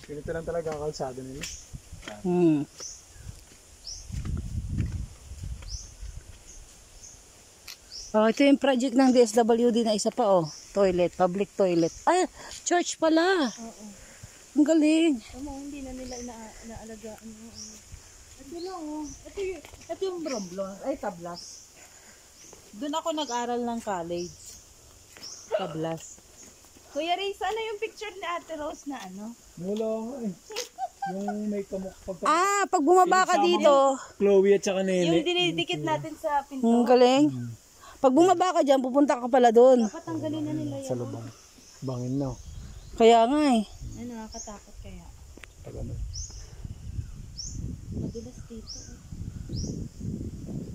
Ganito lang talaga ang kalsada nila. Oh, ito yung project ng DSWD na isa pa, oh. Toilet, public toilet. Ay, church pala. Oo. Ang galing. Hindi na nila inaalagaan mo. Ito lang, oh. Ito yung Romblon. Ay, Tablas. Doon ako nag-aral ng college. Tablas. Kuya Ray, sana yung picture ni Ate Rose na ano? Wala nga eh. Yung may kamukha. Pag bumaba ka dito. Chloe at saka Nene. Yung dinidikit natin sa pinto. Ang galing. Pag bumaba ka dyan, pupunta ka pala doon. Patanggalin na nila yan. Sa lubang. Bangin na. Kaya nga eh. Ay, nakakatakot kaya. Pag ano. Madulas dito.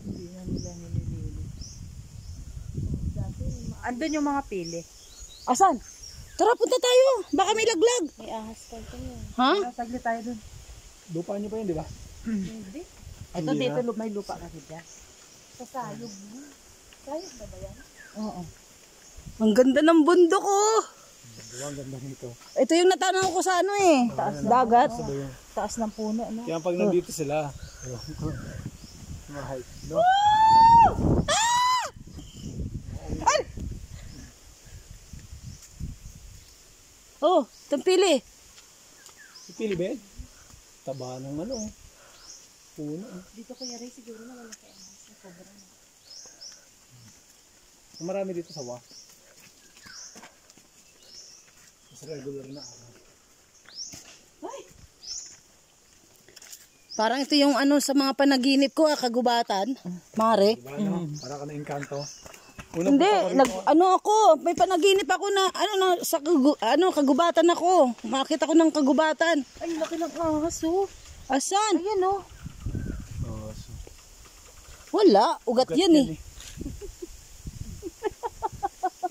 Hindi na nila nililili. Andun yung mga pili. Asan? Tara, punta tayo. Baka may laglag. May ahas tayo yun. Ha? Saglit tayo dun. Lupa nyo pa yun, di ba? Hindi. Ito Hindi dito, na. may lupa kasi dyan. Sa sayog mo. Sayog ba yan? Oo. Ang ganda ng bundok, oh. Ang ganda nito. Ito yung natanaw ko sa ano eh. Dagat. Taas ng puno, ano? Kaya pag nandito sila, ma-hype, no? Oh, tampili. Si Pilibet, taba ng ano, puno. Dito Kuya Ray, siguro na wala kaya sa cobra na. Marami dito sa wa. Mas regular na araw. Parang ito yung ano sa mga panaginip ko, kagubatan. Mare. Diba no? Para ka na-engkanto. Hindi, may panaginip ako na kagubatan ako. Makita ko ng kagubatan. Ay, laki ng ahas, oh. Asan? Ayan, oh. Wala, ugat yan eh.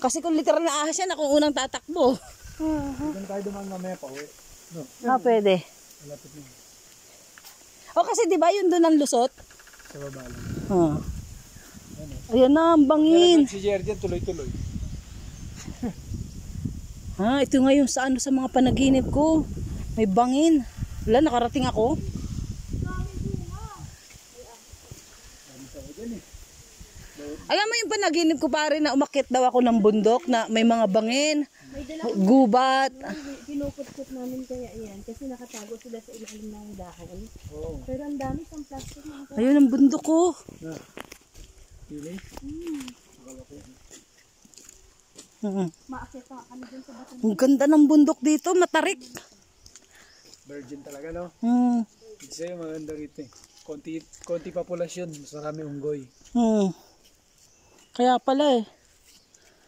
Kasi kung literal na ahas yan, ako unang tatakbo. Doon tayo dumaan mamaya pa uwi. No? Pwede. Malapit na. O kasi di ba yun doon ang lusot? Sa baba lang. Ayan na, ang bangin. Si Jerjen tuloy-tuloy. Ito nga yung sa mga panaginip ko. May bangin. Wala, nakarating ako. Alam mo yung panaginip ko pare na umakyat daw ako ng bundok na may mga bangin, gubat. Pinupot-put namin kaya yan kasi nakatago sila sa ilalim ng dahon. Oh. Pero ang dami pang plastic na. Ayun ang bundok ko. Pili? Maakyat pa kami dun sa bato. Ang ganda ng bundok dito, matarik. Virgin talaga, no? Hindi sa'yo maganda rito eh. Konti populasyon, mas marami unggoy. Kaya pala eh.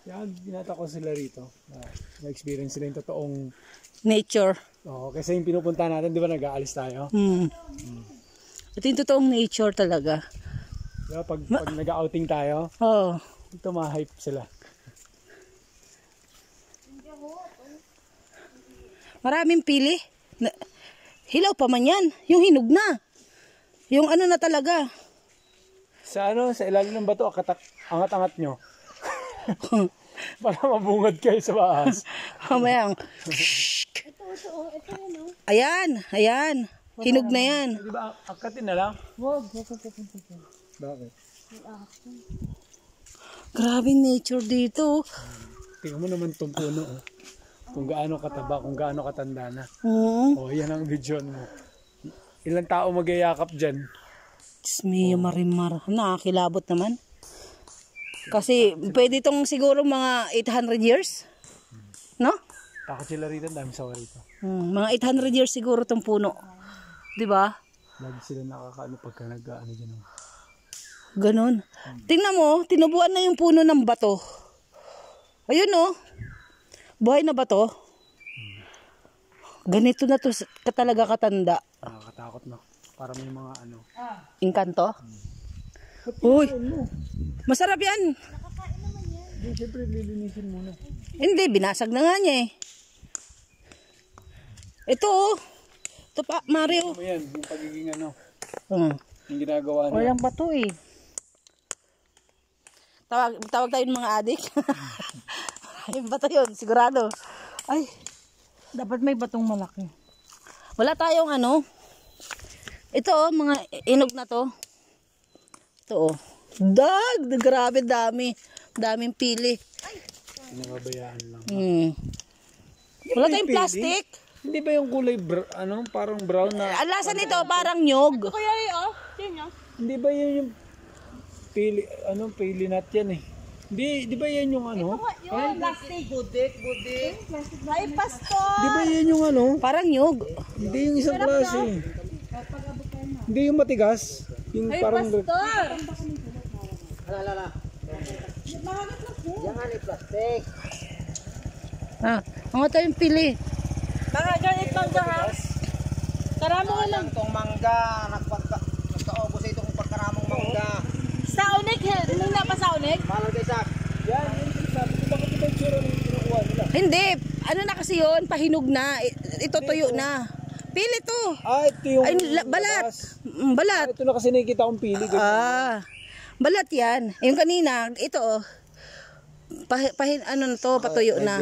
Kaya binata ko sila rito. Na-experience sila yung totoong nature. Oo, kasi yung pinupunta natin, di ba nag-aalis tayo? Ito yung totoong nature talaga. Diba, pag nag-outing tayo, ito ma-hype sila. Maraming pili. Hilaw pa man yan. Yung hinog na. Yung ano na talaga. Sa ilalim ng bato, angat-angat nyo. Para mabungad kayo sa baas. Kamayang. Ito yan, oh. Ayan. Hinog na yan. Di ba, akatin na lang? Wag. Bakit? Grabing nature dito. Tingnan mo naman itong puno. Oh. Kung gaano kataba, kung gaano katanda na. Yan ang vision mo. Ilang tao magyayakap dyan? Mio marimar. Nakakilabot naman. Kasi pwede itong siguro mga 800 years. No? Takot sila rito, dami sawa rito. Mga 800 years siguro itong puno. Diba? Lagi sila nakakaano pagka nag-ano dyan. Ganon. Tingnan mo, tinubuan na yung puno ng bato. Ayun oh. Buhay na bato. Ganito na to talaga katanda. Nakakatakot na. Para may mga ano. Inkanto? Uy. Masarap yan. Nakakain naman yan. Hindi, siyempre lilinisin muna. Hindi, binasag na nga niya eh. Ito oh. Ito pa, Mario. Ano yan, yung pagiging ano. Yung ginagawa niya. Walang bato eh. Tawag tayo ng mga adik. Yung bato yun, sigurado. Ay. Dapat may batong malaki. Wala tayong ano. Ito oh, mga inog na to. Ito oh. Grabe dami. Daming pili. Pinababayaan lang. Wala tayong plastic. Hindi ba yung kulay parang brown na? Ang lasa nito parang nyog. Kuya, oh. Tingnan. Hindi ba yun yung pili nut yan eh? Di ba yan yung ano? Yung plastic. Budik. Ay, pastor. Di ba yan yung ano? Parang nyog. Hindi yung isang klase. Hindi yung matigas. Yung Ay, parang... pastor. Mga tayong pili. Baka ganit mangga ha? Karamo ka lang. Itong mangga, nagkaubos itong pagkaramong mangga. Saunik, nung napasaunik? Mahal kay Sak. Yan, yung sabi ko, bakit ito yung tsura ng kinukuha nila? Hindi. Ano na kasi yun? Pahinog na. Ito tuyo na. Pili to. Ito yung... Ay, balat. Balat. Ito na kasi nakikita kong pili. Balat yan. Yung kanina, ito oh. Ano na to, patuyo na.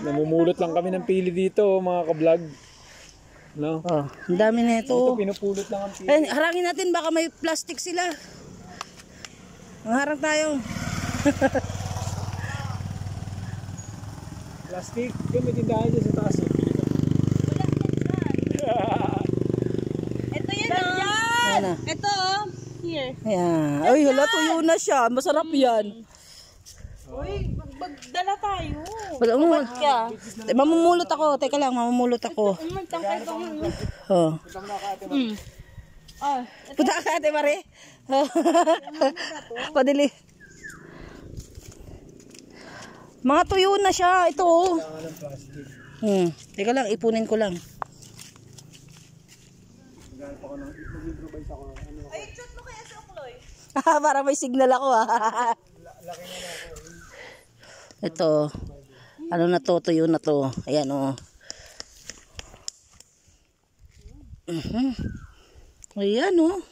Namumulot lang kami ng pili dito, mga ka-vlog. No? Ang dami na ito. Ito, pinupulot lang ang pili. Ay, harangin natin, baka may plastic sila. Harang tayo. Plastic. Ito, may tindahan dyan sa taas. Ito yan oh. Ayan na. Ito oh. Here. Ayan. Ay, hala, tuyo na siya. Masarap yan. Uy, magdala tayo. Mamumulot ako. Teka lang, mamumulot ako. Tangkay ko yun. Oh. Ah, Punta ka, Ate Mare. Padili. Mga tuyo na siya. Ito oh. Teka lang, ipunin ko lang. ay, chat mo kaya sa Ukloy. Para may signal ako Ito. Ano na to? Tuyo na to. Ayan oh. Ayan oh.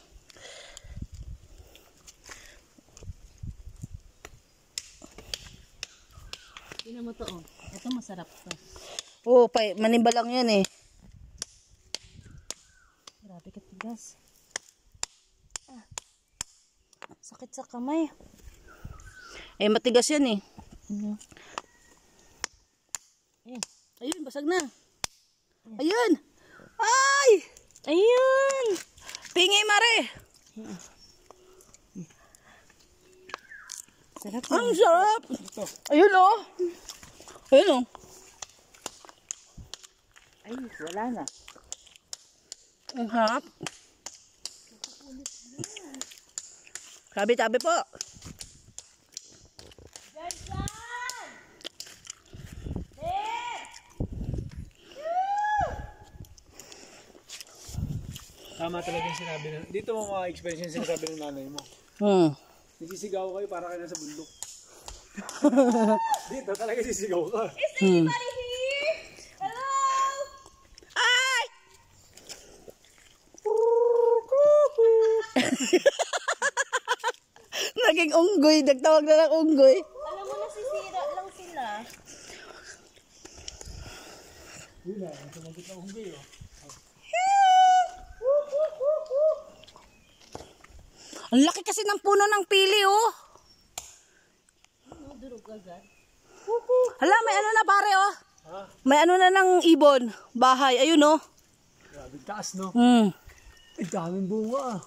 Tingnan mo to oh. Ito masarap to. Oh, manimba lang yan eh. Grabe ka tigas. Sakit sa kamay. Eh, matigas yan eh. Ayun, basag na. Ayun. Ay! ayun. Pingi, Mare. Sarap. Ang sarap. Ayun oh. Ayun oh. Ay, wala na. Ang harap. Tabi-tabi po. Tama talaga yung sinabi na. Dito mo mga-experience yung sinasabi ng nanay mo. Nagsisigaw kayo para kayo nasa bundok. Dito talaga sisigaw ka. Is anybody here? Hello? Ay! Naging unggoy. Nagtawag na ng unggoy. Alam mo, nasisira lang sila. Yun na, ang sumagot ng unggoy oh. Ang laki kasi ng puno ng pili oh. Durog agad. Hala, may ano na pare oh. May ano na ng ibon. Bahay. Ayun oh. Grabe taas no. Ay, daming bunga ah.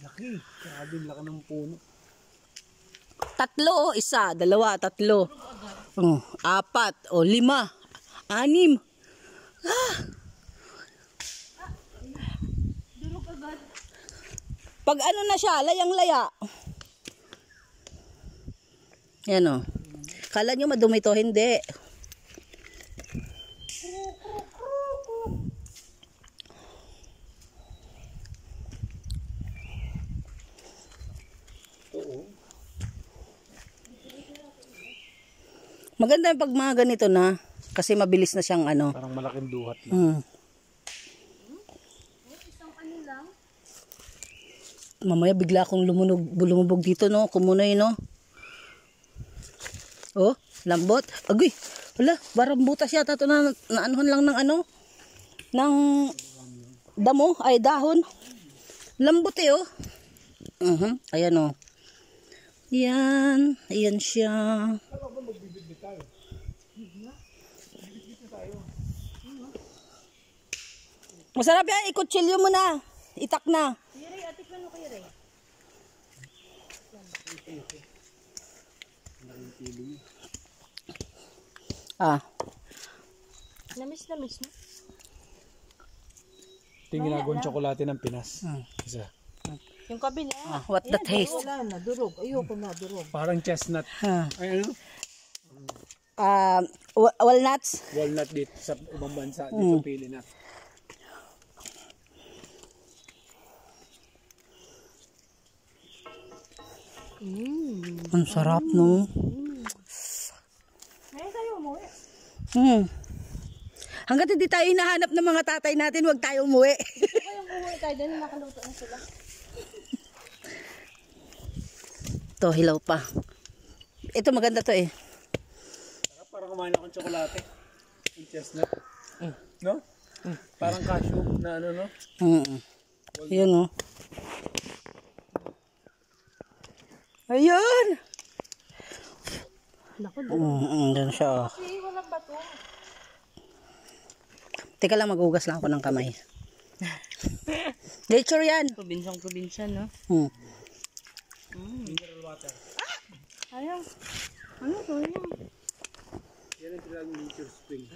Laki. Grabe laki ng puno. 3 oh. 1, 2, 3. 4, 5, 5, 6. Durog agad. Pag ano na siya, layang-laya. Yan o. Kala nyo madumi to, hindi. Maganda yung pag mga ganito na. Kasi mabilis na siyang ano. Parang malaking duhat lang. Mamaya bigla akong lumubog dito, no? Kumunoy, no? Oh, lambot. Agoy, wala, barang butas yata ito na anuhan lang ng ano. ng damo, ay dahon. Lambot eh, oh. Ayan, oh. Yan. Ayan siya. Masarap yan. Ikutsilyo mo na. Itak na. Ah. Namis mo. Ito yung ginagawang tsokolate ng Pinas. Isa. Yung kabila. What the taste? Wala na, durog. Ayoko na, durog. Parang chestnut. Ay, ano? Walnuts. Walnut dito sa ibang bansa. Dito pili na. Ang sarap, no? Hanggat hindi tayo hinahanap ng mga tatay natin, huwag tayo umuwi. Kayong umuwi tayo doon, nakaluto na sila. Ito, hilaw pa. Ito, maganda to eh. Parang kumain akong tsokolate. Yung chestnut. No? Parang cashew na ano, no? Yun, oh. Ayun! Naku, Diyan siya, oh. kasi walang bato. Teka lang, maghugas lang ako ng kamay. Nature yan. Probinsya, no? Mineral water. Ayaw. Ano to yan? Yan ang talagang nature spring.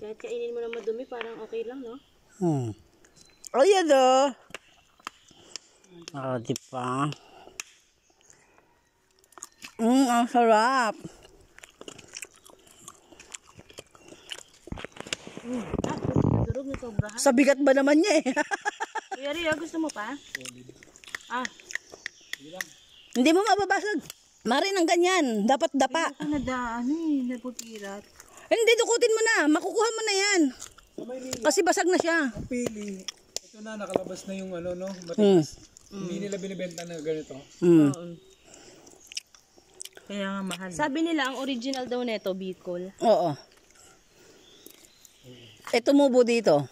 Kahit kainin mo na madumi, parang okay lang, no? Ayan, oh. Oh, di ba? Ang sarap. Durog na sobrahan. Sa bigat ba naman niya eh? Kuya Ria, gusto mo pa? Hindi mo mababasag. Mari ng ganyan. Dapat dapa. Napupirat. Hindi, dukutin mo na. Makukuha mo na yan. Kasi basag na siya. Ang pili. Ito na, nakalabas na yung ano, no? Matigas. Hindi nila binibenta na ganito. Kaya nga mahal. Sabi nila, ang original daw neto, Bicol. Oo. Ito mubo dito.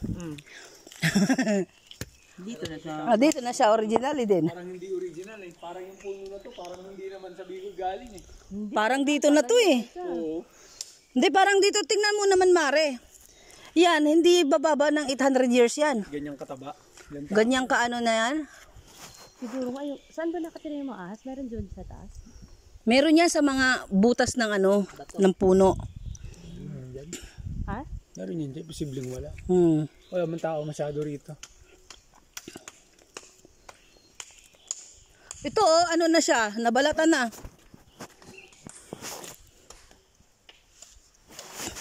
Dito na siya. Dito na siya. Original din. Parang hindi original eh. Parang yung puno na to, parang hindi naman sa Bicol galing eh. Parang dito na to eh. Oo. Hindi, parang dito. Tingnan mo naman, Mare. Yan, hindi bababa ng 800 years yan. Ganyang kataba. Ganyang kaano na yan. Siguro ngayon, saan ba nakatira yung mga ahas? Meron dyan sa taas? Meron yan sa mga butas ng ano, ng puno. Ha? Meron yun, di posibleng wala. Hmm. Wala man tao masyado rito. Ito oh, ano na siya, nabalatan na.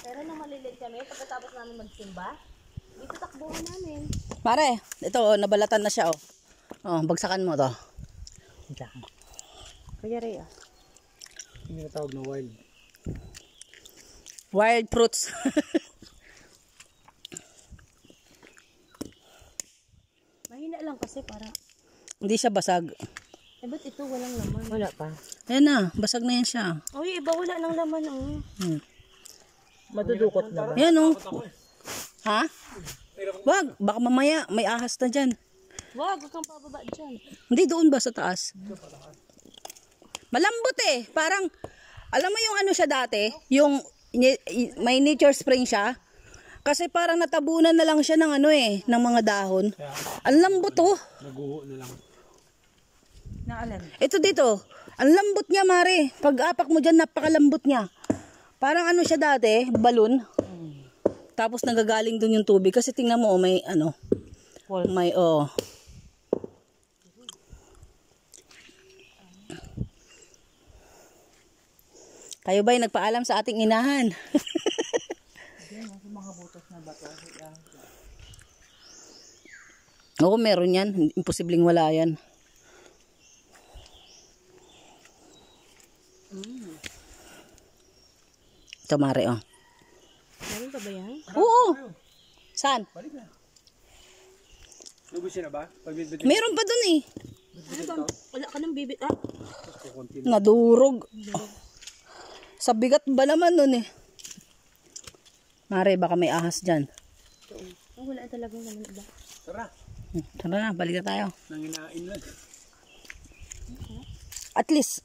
Pero nung maliliit kami, pagkatapos namin magsimba, dito takbuhan namin. Mare, ito oh, nabalatan na siya oh. Oh, bagsakan mo to. Kuya Ria. Hindi na tawag na wild. Wild fruits. Mahina lang kasi para... Hindi siya basag. Eh, ba't ito walang laman? Wala pa. Ayan na, basag na yan siya. Uy, iba wala ng laman, oh. Madudukot na ba? Ayan oh. Ha? Wag, baka mamaya may ahas na dyan. Wag kang pababa dyan. Hindi, doon ba sa taas? Malambot eh. Parang, alam mo yung ano siya dati? Yung may nature spring siya. Kasi parang natabunan na lang siya ng ano eh, ng mga dahon. Ang lambot oh. Naguho na lang. Naalan? Ito dito. Ang lambot niya, Mare. Pag apak mo dyan, napakalambot niya. Parang ano siya dati, balon. Tapos nagagaling dun yung tubig. Kasi tingnan mo, oh, may ano. May, oh. Kayo ba'y nagpaalam sa ating inahan? Oo, meron yan. Imposibleng wala yan. Ito, Mare, oh. Meron pa ba yan? Oo. Saan? Balik na. Lubos siya na ba? Pagbibigay Meron pa dun eh. Ano ba? Wala ka ng bibit, ah? ko konti. Nadurog. Sa bigat ba naman nun eh. Mare, baka may ahas dyan. Oh, wala talaga naman iba. Tara, Tara na, balik na tayo. nanginain lang. At least,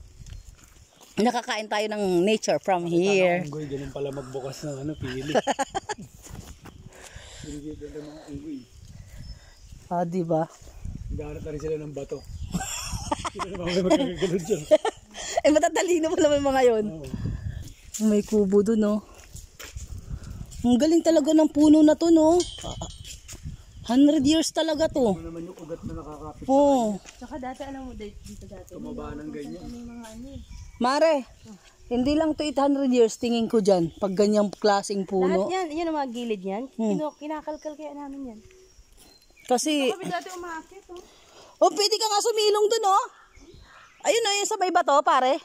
nakakain tayo ng nature from here. Unggoy, ganun pala magbukas ng ano, pili. Hindi ganda mga unggoy. Ah, diba? Gahanap na rin sila ng bato. Sila naman may magkakagalod dyan. Eh, matatalino pala may mga yun. Oo. May kubo dun, no? Ang galing talaga ng puno na to, no? 100 years talaga to. Ano naman yung ugat na nakakapit. Oo. Tsaka dati, alam mo, dito dati. Tumaba ng ganyan. May mga ano eh. Mare, hindi lang to 800 years tingin ko dyan. Pag ganyang klaseng Lahat puno. yan, yan ang mga gilid yan. Kinakalkal kaya namin yan. Kasi, Kami dati umakit, oh. oh, pwede ka nga sumilong dun, oh. Ayun, oh, yung sa may bato, pare.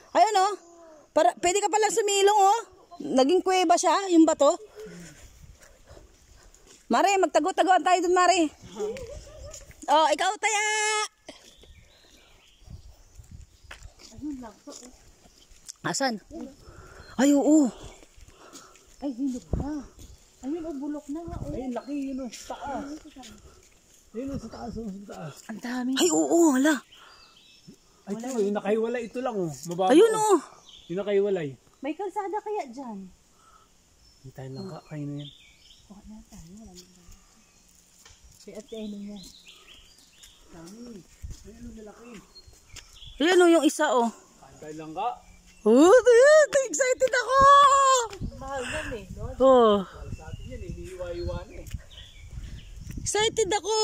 Ayun, oh. Pwede ka palang sumilong, oh. Naging kuweba siya, yung bato. Mare, magtago-tagoan tayo dun, Mare. Oh, ikaw, taya! Asan? Ay, oo. Ay, hilog na. Ayun, oh, bulok na nga, oh. Ayun, laki yun o, sa taas. Ayun o, sa taas o, sa taas. Ang dami. Ay, oo, hala. Ay, ito, yung nakahiwalay, ito lang o. Mababa. Ayun, oh. Yung nakahiwalay. May kalsada kaya dyan? Hindi tayo lang kain na yan. Oh, na tayo, wala mo na. Kaya at kainin niya. Ayun o, nalaki. Ayun, oh, yung isa, oh. Kain tayo lang ka. Oh, excited ako! Mahal yan eh, no? Oh, Sa atin yan, hinihiwa-hiwa na eh. excited ako!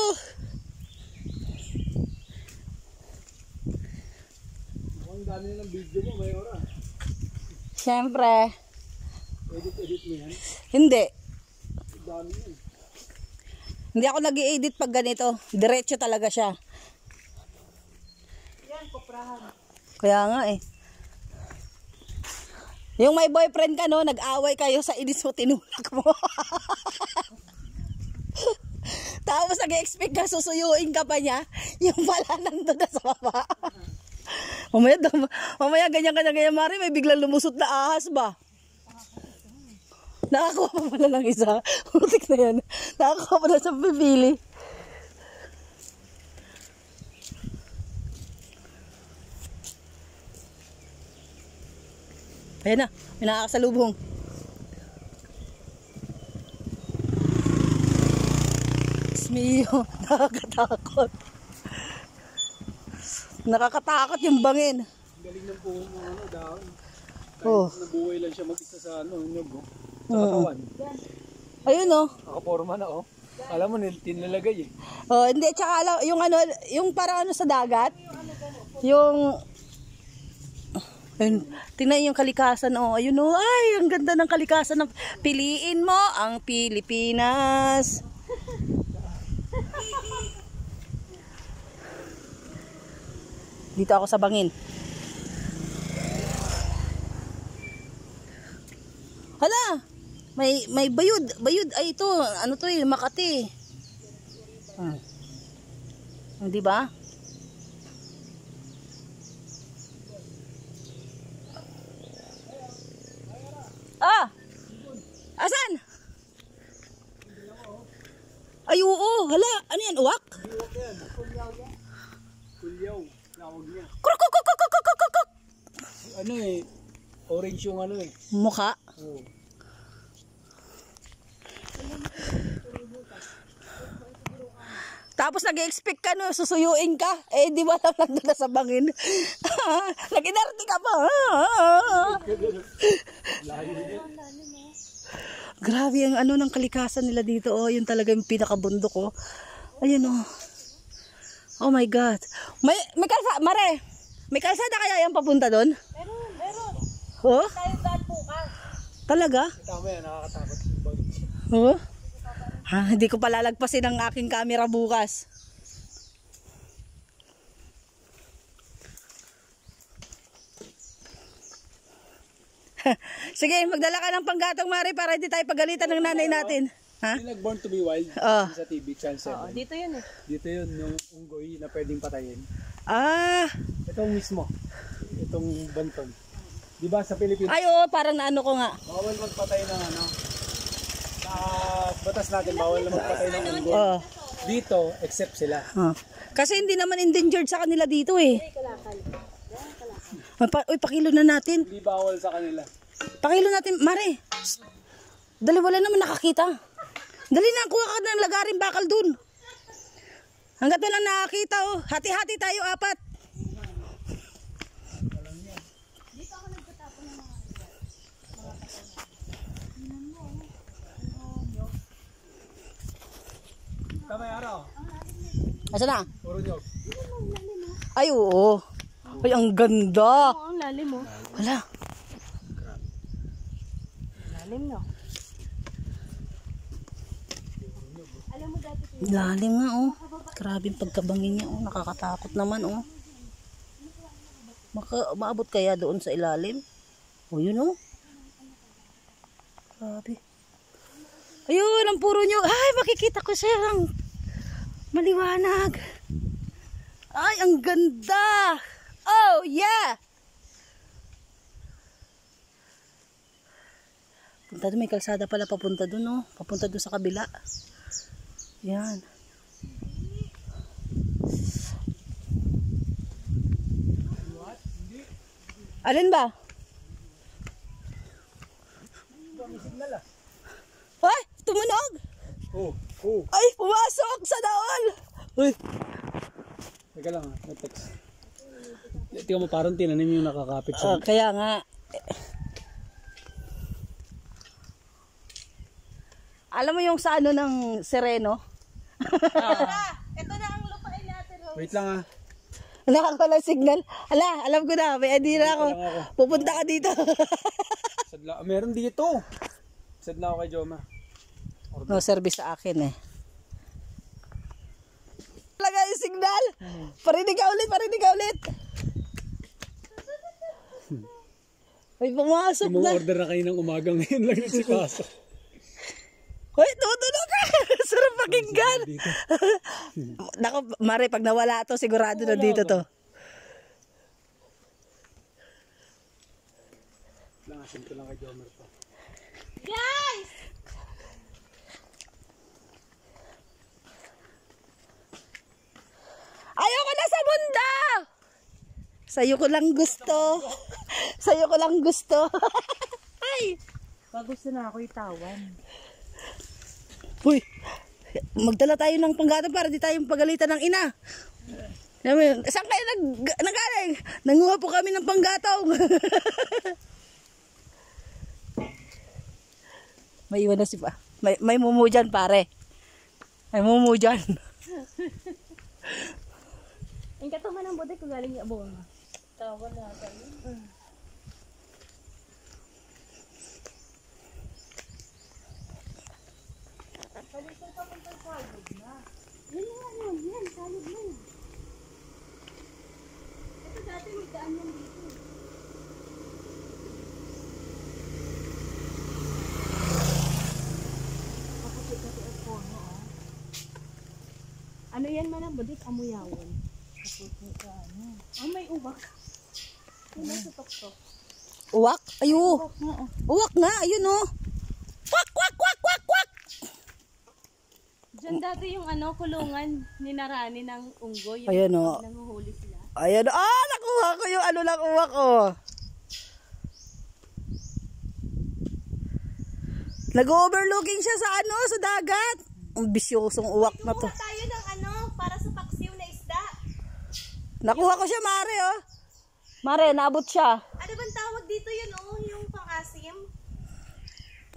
Mukhang dami na ng video mo, Mayora. Siyempre, Edit mo yan. hindi. Dami yan. Hindi ako nag-i-edit pag ganito. Diretso talaga siya. Yan, kuprahan. Kaya nga eh. Yung may boyfriend ka, no, nag-away kayo sa inis mo, tinulak mo. Tapos nag-expect ka, susuyuin ka pa niya. Yung pala nandun na sa baba. mamaya ganyan, Mari, may biglang lumusot na ahas ba? Nakakuha pa pala ng isa. Utik na yan. Nakakuha pa na sa pipili. Ayan na, may nakakasalubong. Mio, nakakatakot. Nakakatakot yung bangin. Ang galing ng puno mo, ano, dahon. Oh. Nabuhay lang siya mag-isa sa ano, nyog, oh. Sa katawan. Ayun oh. Nakaporma na, oh. Alam mo, tinalagay eh. Oh, hindi, tsaka alam, yung ano, yung parang ano sa dagat. Yung, ayun, tingnan yung kalikasan, oh. Ayun oh, ay, ang ganda ng kalikasan. Piliin mo ang Pilipinas. Dito ako sa bangin. Hala, may bayud ay ito, ano to eh, Makati. Di ba? Ah! Asan? Ay, oo, hala, ano yan, uwak? Kulyaw, tawag niya. Krok. Ano eh, orange yung ano eh. Mukha. Oh. Tapos nag-expect ka no, susuyuin ka. Eh, di ba lang doon na sa bangin? Nag-inarte ka pa. Grabe ang ano ng kalikasan nila dito. Oh, yun talaga yung pinakabundok oh. Ayun oh. Oh my God. May kalsada, Mare. May kalsada kaya yan papunta doon? Meron. Oh? Tayo daan bukas. Talaga? Tama yan, nakakatakot. Oh? Ha, hindi ko palalagpasin ang aking camera bukas. Sige, magdala ka ng panggatong, Mari, para hindi tayo pagalitan ng nanay natin. Ha? Yung nag-Born to be Wild sa TV, Channel 7. Oo, dito yun eh. Dito yun, yung unggoy na pwedeng patayin. Ah, Itong mismo, itong banton. Di ba sa Pilipinas, ay oo, parang naano ko nga. bawal magpatay ng ano, batas natin, bawal na magpatay ng unggoy. Oh. Dito, except sila. Kasi hindi naman endangered sa kanila dito eh. Uy, pakilo na natin. Hindi bawal sa kanila. Pakilo natin, Mare. Dali, wala naman nakakita. Dali na, kuha ka ng lagaring bakal dun. Hanggat walang nakakita, oh. Hati-hati tayo, 4. Tama yung araw. Asa na? Puro nyog. Ay, oo. Ay, ang ganda. Oo, ang lalim mo. Wala. Lalim no. Lalim nga, oh. Grabe yung pagkabangin niya, oh. Nakakatakot naman, oh. Maabot kaya doon sa ilalim? Oh, yun, oh. Grabe. Ayun, ang puro nyo. Ay, makikita ko siya. Ang maliwanag. Ay, ang ganda. Oh, yeah. Punta doon, may kalsada pala papunta doon, oh. Papunta doon sa kabila. Yan. Alin ba? Ay, tumunog. Oh. Ay, pumasok sa daon. Uy. Teka lang, may text. Tingnan mo, parang tinanim yung nakakapit siya. Kaya nga. Alam mo yung sa ano ng Sereno? Ito na ang lupain natin. Wait lang ah. Nakakala signal. Alam ko na. May idea na ako. Pupunta ka dito. Sadla, meron dito. Sadla ako kay Joma. No service sa akin eh. Talaga yung signal. Parinig ka ulit. May pumasok na. Order na kayo ng umaga ngayon lang si Paso. Hoy, tutulog ka. Sarap pakinggan. Nako, Mare, pag nawala to, sigurado na dito to. Langasin ko lang kay Jomer to. Guys! Ayoko na sa bunda! Sa'yo ko lang gusto. Sa'yo ko lang gusto. Ay! Pag gusto na ako itawan. Uy, magdala tayo ng panggata para di tayong pagalitan ng ina. Saan kayo nagaling? Nanguha po kami ng panggatong. May iwan na si pa. May mumu dyan, pare. May mumu dyan. Ang katuman ng buday ko galing yung abong. Tawa na tayo. Yan, salib na yun. Ito dati may daan yan dito. Kapatid-kapatid ang puno, oh. Ano yan man ang budit? Amuyawon. Kapatid ka, ano? Oh, may uwak. May sutok-tok. Uwak? Ayo. Uwak nga, oh. Uwak nga, ayun oh. Kwak, kwak, kwak, kwak, kwak. Diyan dati yung ano, kulungan ni Narani ng unggoy. Yung Ayan o. nanguhuli sila. Ayan. Nakuha ko yung ano lang uwak oh. Nag-overlooking siya sa ano, sa dagat. Ang bisyosong uwak na to. Kumuha tayo ng ano, para sa paksiw na isda. Nakuha ko siya, Mare oh. Mare, naabot siya. Ano bang tawag dito yun, oh? Yung pang-asim?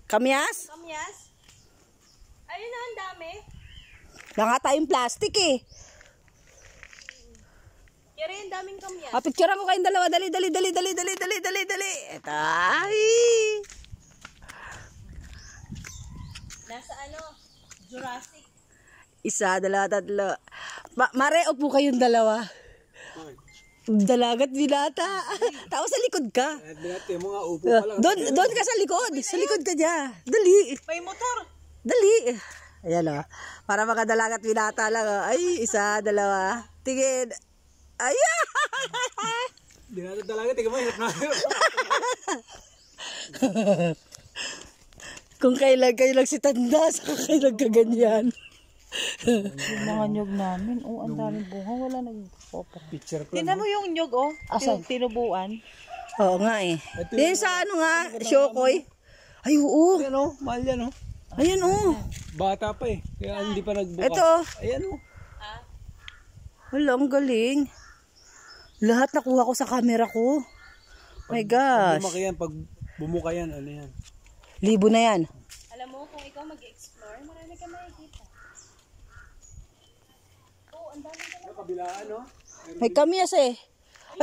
Kamyas? Kamyas? Ayun na, ang dami. Wala nga tayong plastic eh. Kaya rin, daming kamyas. Picturean ko kayong dalawa. Dali. Eto. Ay. Nasa ano, Jurassic. Isa, dalawa, tatlo. Mare, upo kayong dalawa. Dalagat binata. Tapos sa likod ka. Binati mo nga, upo pa lang. Doon ka sa likod. Sa likod ka dyan. Dali. May motor. Dali. Ayan o. Para makadalagat binata lang o. Ay, isa, dalawa. Tingin. Ayan. Binata talaga, tingnan mo, hirap na. Kung kailan si tanda, saka kailan kaganyan. Yung mga nyog namin, ang daming bunga, wala nag-opera. Picture ko. Tingnan mo yung nyog, Asan? Tinubuan. Oo nga eh. Din sa ano nga, Shokoy. Ay, oo. Ayan o, mahal yan o. Ayan oo. Bata pa eh. Kaya hindi pa nagbukas. Ito. Ayan o. Wala, ang galing. Lahat nakuha ko sa camera ko. My gosh. Bumuka yan, pag bumuka yan, ano yan. Libo na yan. Alam mo, kung ikaw mag-explore, marami ka makikita. Oo, ang dami ka Ano, kabilaan o. May kamyas eh.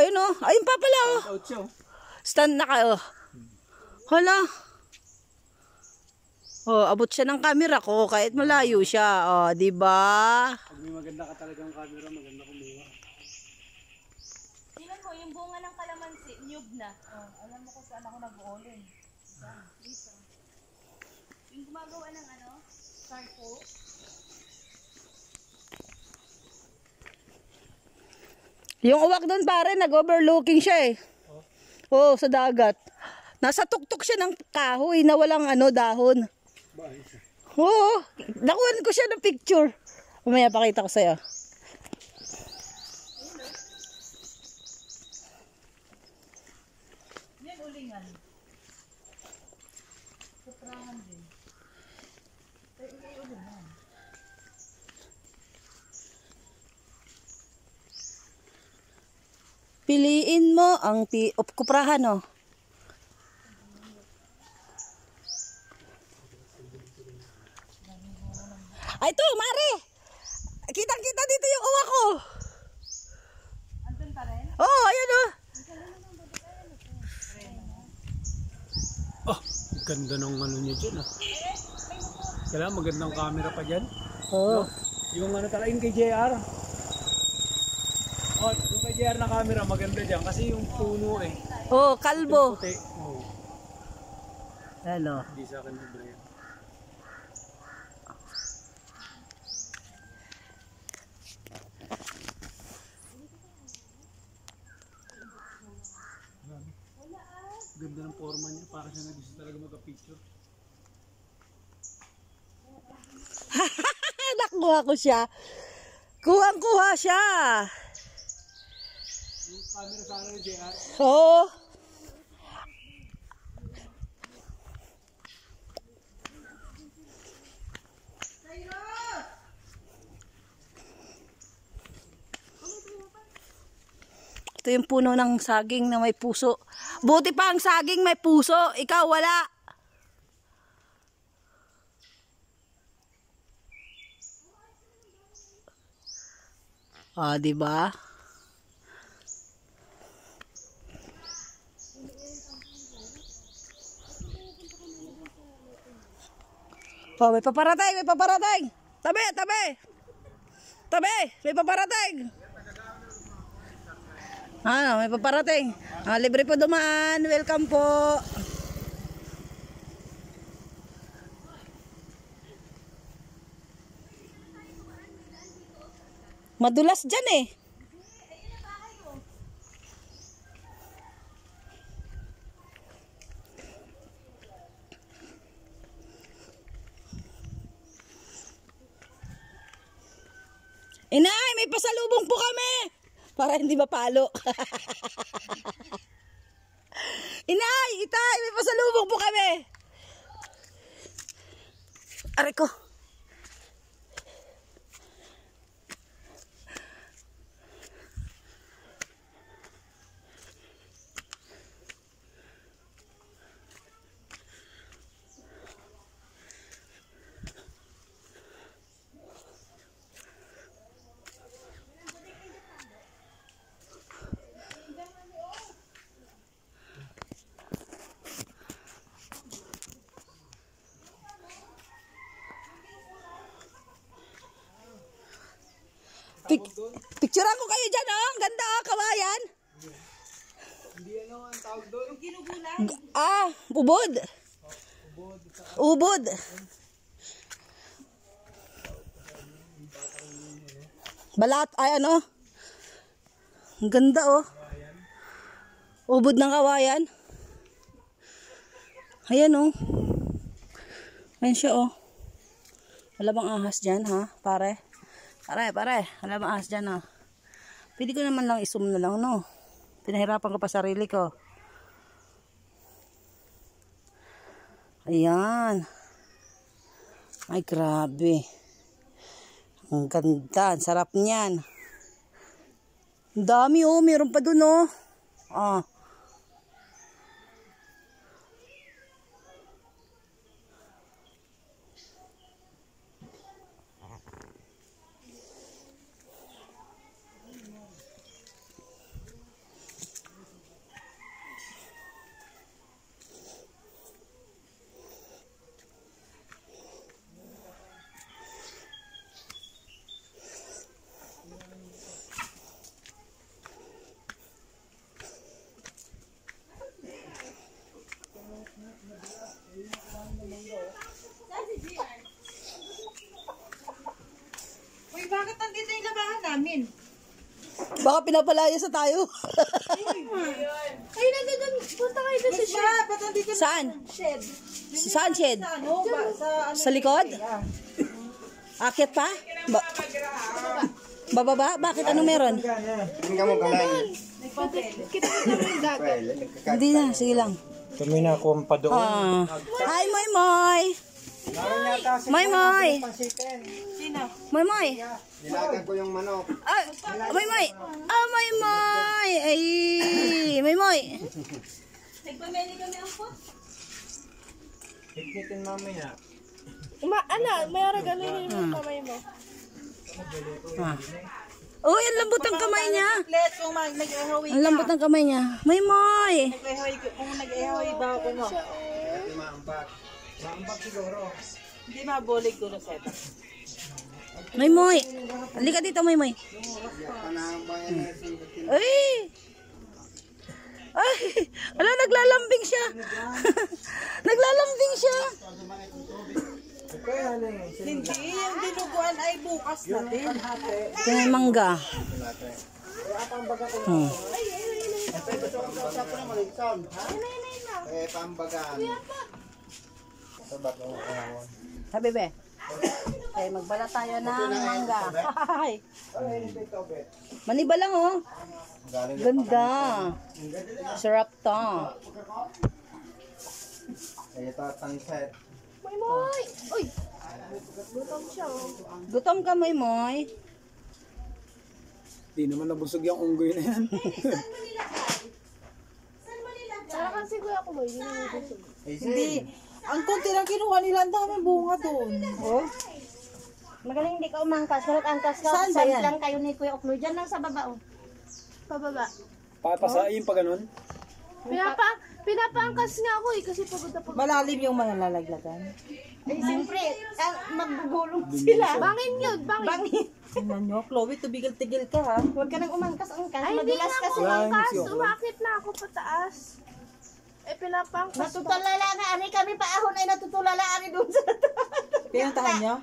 Ayun oh. Ayun pa pala oh. Out siya o. Stand na ka oh. Hala. Oh, abot siya ng camera ko kahit malayo siya. Oh, di ba? Pag may maganda ka talagang camera, maganda kumuha. Tingnan mo, yung bunga ng kalamansi, nyug na. Alam mo kung saan ako nag-uulin. Dito. Yung gumagawa ng charcoal. Yung uwak doon pare, nag-overlooking siya eh. Oh, sa dagat. Nasa tuktok siya ng kahoy na walang dahon. Oo, nakuha ko siya ng picture. Mamaya pakita ko sa'yo. Yan ulingan. Soprahan din. Ulingan. Piliin mo ang kuprahan oh. Ay, ito, Mare! Kitang-kita dito yung uwak ko. Andun pa rin? Oh, ayan oh. Oh, ganda ng ano niya dyan ah. Kailangan magandang camera pa dyan. Oh. Yung talaga yung kay JR. Oh, yung kay JR na camera maganda dyan kasi yung puno eh. Oh, kalbo. Puti. Oh, Hello. hindi sa akin libre yan. Ganda ng forma niya, para siya gusto talaga magka-picture. Nakuha ko siya. Kuha siya. Yung camera sana ni JR. Oh. Ito yung puno ng saging na may puso. Buti pa ang saging may puso, ikaw wala. Ah, di ba? Oh, may paparating, may paparating. Tabi, tabi. Tabi, may paparating. May paparating. Libre po dumaan. Welcome po. Madulas dyan eh. Inay, may pasalubong po kami. Para hindi mapalo. Inay, itay, may pasalubong po kami. Aray ko. Picturean ko kayo dyan, oh. Ang ganda, oh. Kawayan. Hindi ang tawag doon. Ubod. Ubod. Balat, Ang ganda, oh. Ubod ng kawayan. Ayan, oh. Ayan siya, oh. Wala bang ahas dyan, ha? Pare. Wala bang ahas dyan, ha? Pwede ko naman lang i-zoom na lang, no? Pinahirapan ko pa sarili ko. Ayan. Ay, grabe. Ang ganda. Ang sarap niyan. Ang dami, oh. Meron pa dun, oh. Ah. Uy, bakit nandito yung labahan namin? Baka pinapalaya sa tayo. Ay, nandun. Punta kayo doon sa shed. Ba't nandito Saan? Shed. Saan shed? sa ano? Sa likod? Akit pa? Bababa? Bakit? Ano meron? Tingnan mo kalan. Kita mo yung dagat. Hindi na. Sige lang. Kami na ako pa doon. Ah. Hi, Moy Moy! Moy Moy! Sino? Moy Moy! Nilagan ko yung manok. Ay! Moy Moy! Ah, Moy Moy! Ay! Moy Moy! Nagpamili kami ang pot. Higpitin mamaya. May regalo yung kamay mo. Ah. Uy, ang lambot ang kamay niya. Let kung nag-ehawi Ang lambot ang kamay niya. Moy Moy! kung nag-ehawi ba ako no? Hindi maambak. Maambak siguro. Hindi mabolig ko na seta. Moy Moy! Halika dito, Moy Moy. Panabayan na si Ay! Ay! Wala, naglalambing siya. Naglalambing siya. Hindi, yung dinuguan ay bukas na din. Ito may mangga. Pambagaan. Sabi be. Okay, magbala tayo ng mangga. Ay! Maniba lang, oh. Ganda. Sarap to. Ito, tanset. Moy Moy! Uy! Gutom siya, oh. Gutom ka, Moy Moy. Di naman nabusog yung unggoy na yan. Sana kasi kuya ko, Moy. Hindi mo gusto. Hindi. Ang konti lang kinuha nila, ang daming bunga doon. Oh. Magaling hindi ka umangkas. Kahit angkas ka, Saan ba yan? lang kayo ni Kuya Oklo. Diyan lang sa baba, oh. Pababa. Papasain pa ganun. Pinapaangkas nga ako eh, kasi pagod na pagod. Malalim yung mga lalaglagan. Eh, siyempre, magbugulong sila. Bangin yun, bangin. Bangin. Tingnan nyo, Chloe, tumigil-tigil ka ha. Huwag ka nang umangkas-angkas. Ay, hindi Madulas nga kasi. ako umangkas. Umakit na ako pataas. Eh, pinapaangkas ko. Natutulala nga, ani kami paahon ay natutulala ani doon sa Pinuntahan nyo?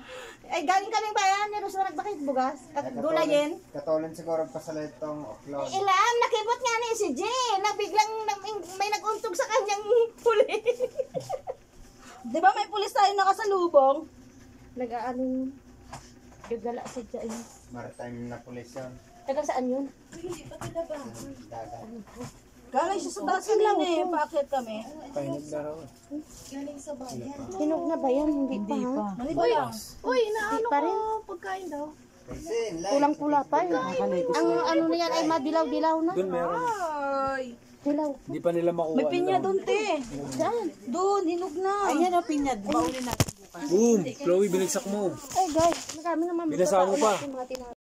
Ay, galing kaming bayan, ni Roswarak bakit bugas? At gulayin. Katulad siguro pa sa itong oklog. Ilam, nakibot nga ni si Jay. Nabiglang may naguntog sa kanyang huli. Di ba may pulis tayo nakasalubong? Nag-aaning gagala sa Jay. Maritime na pulis yun. Taga saan yun? Dagat. Galing siya sa taas kanina eh. Paakit kami. Pahinag na raw. Hinog na ba yan? Hindi pa ha? Maniba lang. Uy, naano pa rin. ko pagkain daw. Kasi, Kulang-kula pa. Ang ano na yan ay madilaw-dilaw na. Doon meron. Ay! Dilaw. Hindi pa nila makuha. May pinya doon, te. Saan? Doon, hinog na. Ayan o, pinyad. Bauli natin bukas. Boom! Chloe, binagsak mo. Ay guys, marami naman. Binasa mo pa. Mga tinapay.